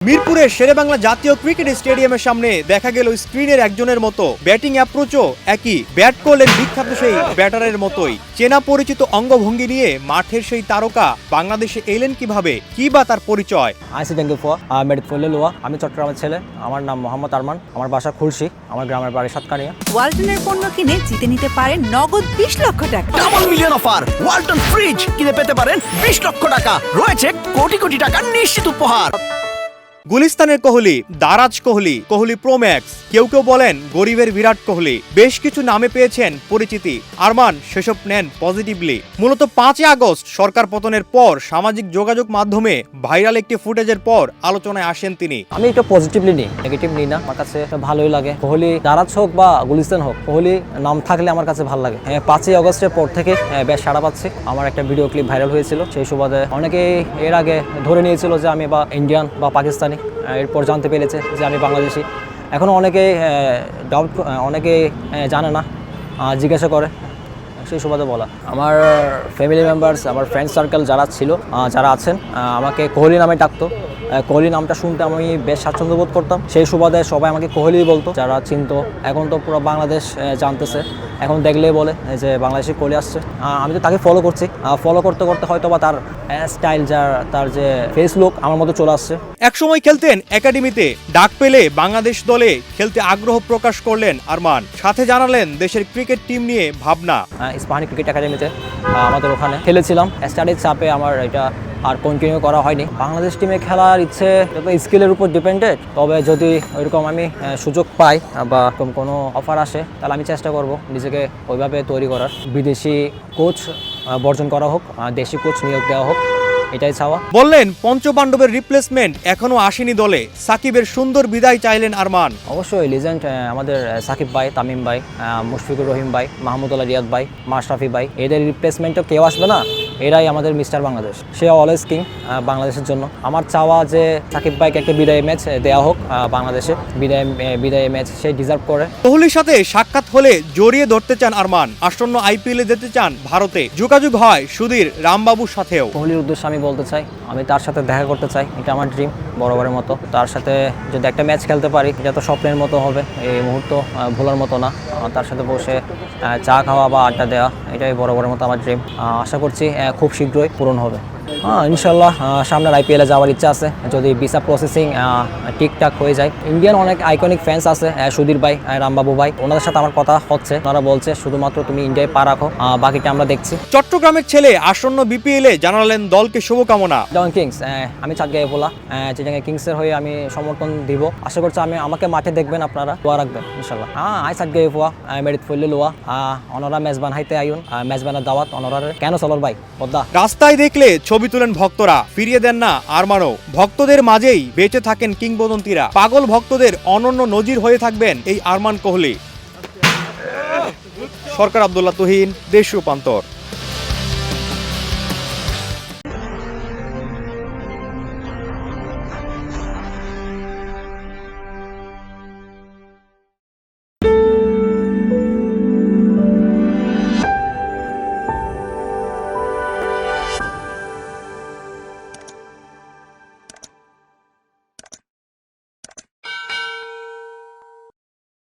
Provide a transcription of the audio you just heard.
মিরপুরের শেরেবাংলা জাতীয় ক্রিকেট স্টেডিয়ামের সামনে দেখা গেল স্ক্রিনের একজনের মতো ব্যাটিং অ্যাপ্রোচও একই। ব্যাট করলেন বিখ্যাত সেই ব্যাটারের মতোই। চেনা পরিচিত অঙ্গভঙ্গি নিয়ে মাঠের সেই তারকা বাংলাদেশে এলেন কিভাবে, কি বা তার পরিচয়? আমি চট্টগ্রামের ছেলে, আমার নাম মোহাম্মদ আরমান, আমার বাসা খুলশী, আমার গ্রামের বাড়ি সাতকানিয়া। ওয়ালটনের পণ্য কিনে জিতে নিতে পারেন নগদ 20 লক্ষ টাকা। Double million offer, Walton fridge কিনে পেতে পারেন 20 লক্ষ টাকা। রয়েছে কোটি কোটি টাকার নিশ্চিত উপহার। গুলিস্তানের কোহলি, দারাজ কোহলি, কোহলি প্রো ম্যাক্স, কেউ কেউ বলেন গরিবের বিরাট কোহলি, বেশ কিছু নামে পেয়েছেন পরিচিতি। আরমান সেসব নেন পজিটিভলি। মূলত 5 আগস্ট সরকার পতনের পর সামাজিক যোগাযোগ মাধ্যমে ভাইরাল একটি ফুটেজের পর আলোচনায় আসেন তিনি। আমি এটা পজিটিভলি নিই, নেগেটিভ নিই না। আমার কাছে ভালোই লাগে। কোহলি দারাজ হোক বা গুলিস্তান হোক, কোহলি নাম থাকলে আমার কাছে ভালো লাগে। 5 আগস্টের পর থেকে বেশ সাড়া পাচ্ছি। আমার একটা ভিডিও ক্লিপ ভাইরাল হয়েছিল, সেই সুবাদে অনেকেই এর আগে ধরে নিয়েছিল যে আমি বা ইন্ডিয়ান বা পাকিস্তানি, এরপর জানতে পেরেছে যে আমি বাংলাদেশি। এখনও অনেকেই জানে না, জিজ্ঞাসা করে, সেই সুবাদে বলা। আমার ফ্যামিলি মেম্বার্স, আমার ফ্রেন্ড সার্কেল যারা আছেন, আমাকে কোহলি নামে ডাকতো। কোহলি নামটা শুনতে আমি বেশ স্বাচ্ছন্দ্য বোধ করতাম। সেই সুবাদে সবাই আমাকে কোহলি বলতো, যারা চিনতো। এখন তো পুরো বাংলাদেশ জানতেছে, এখন দেখলেই বলে যে বাংলাদেশি কোহলি আসছে। আমি তো তাকে ফলো করছি, ফলো করতে করতে হয়তো বা তার স্টাইল, তার যে ফেস লুক আমার মতো চলে আসছে। একসময় খেলতেন একাডেমিতে, ডাক পেলে বাংলাদেশ দলে খেলতে আগ্রহ প্রকাশ করলেন আরমান। সাথে জানালেন দেশের ক্রিকেট টিম নিয়ে ভাবনা। ইস্পাহানি ক্রিকেট একাডেমিতে আমাদের ওখানে খেলেছিলাম। স্টাডির চাপে আমার এটা আর কন্টিনিউ করা হয়নি। বাংলাদেশ টিমে খেলার ইচ্ছে স্কিলের উপর ডিপেন্ডেড, তবে যদি ওইরকম আমি সুযোগ পাই বা কোনো অফার আসে, তাহলে আমি চেষ্টা করব নিজেকে ওইভাবে তৈরি করার। বিদেশি কোচ বর্জন করা হোক, দেশি কোচ নিয়োগ দেওয়া হোক, এটাই চাওয়া। বললেন পঞ্চপাণ্ডবের রিপ্লেসমেন্ট এখনো আসেনি দলে, সাকিবের সুন্দর বিদায় চাইলেন আরমান। অবশ্যই লিজেন্ড আমাদের সাকিব ভাই, তামিম ভাই, মুশফিকুর রহিম ভাই, মাহমুদুল্লাহ রিয়াদ ভাই, মাশরাফি ভাই, এদের রিপ্লেসমেন্টও কেউ আসবে না। এরাই আমাদের মিস্টার বাংলাদেশ। সে অলওয়েজ কিং বাংলাদেশের জন্য। আমার চাওয়া যে সাকিব ভাইকে একটা বিদায় ম্যাচ দেওয়া হোক বাংলাদেশে, বিদায় ম্যাচ সে ডিজার্ভ করে। কোহলির সাথে সাক্ষাৎ হলে জড়িয়ে ধরতে চান আরমান। আসন্ন আইপিএলে যেতে চান ভারতে। যোগাযোগ হয় সুধীর রামবাবুর সাথেও। কোহলির উদ্দেশ্যে আমি বলতে চাই, আমি তার সাথে দেখা করতে চাই। এটা আমার ড্রিম, বরাবরের মতো। তার সাথে যদি একটা ম্যাচ খেলতে পারি, এটা তো স্বপ্নের মতো হবে, এই মুহূর্ত ভোলার মতো না। তার সাথে বসে চা খাওয়া বা আড্ডা দেওয়া, এটাই বরাবরের মতো আমার ড্রিম। আশা করছি খুব শীঘ্রই পূরণ হবে। ইনশাল্লাহ সামনের আইপিএলে যাওয়ার ইচ্ছা আছে, যদি ভিসা প্রসেসিং ঠিকঠাক হয়ে যায়। ইন্ডিয়ান অনেক আইকনিক ফ্যান্স আছে, সুধীর ভাই, রামবাবু ভাই, ওনাদের সাথে আমার কথা হচ্ছে। ওনারা বলছে শুধুমাত্র তুমি ইন্ডিয়ায় পা রাখো, বাকিটা আমরা দেখছি। চট্টগ্রামের ছেলে আসন্ন বিপিএলে জানালেন দলকে শুভকামনা। যেমন কিংস, আমি চাঁদগাঁয়ে ভোলা, চিটাগাং কিংসের হয়ে আমি সমর্থন দিব। আশা করছি আমাকে মাঠে দেখবেন, আপনারা দোয়া রাখবেন ইনশাল্লাহ। আই চাঁদগাঁয়ে ভোয়া, মেরিত ফলে লোয়া, অনরা মেজবান হাইতে আইন, মেজবানের দাওয়াত অনরারে কেন চলর ভাই বদ্দা। রাস্তায় দেখলে ছবি তুলেন ভক্তরা, ফিরিয়ে দেন না আরমানও। ভক্তদের মাঝেই বেঁচে থাকেন কিংবদন্তিরা। পাগল ভক্তদের অনন্য নজির হয়ে থাকবেন এই আরমান কোহলি। সরকার আব্দুল্লাহ তুহিন, দেশ রূপান্তর।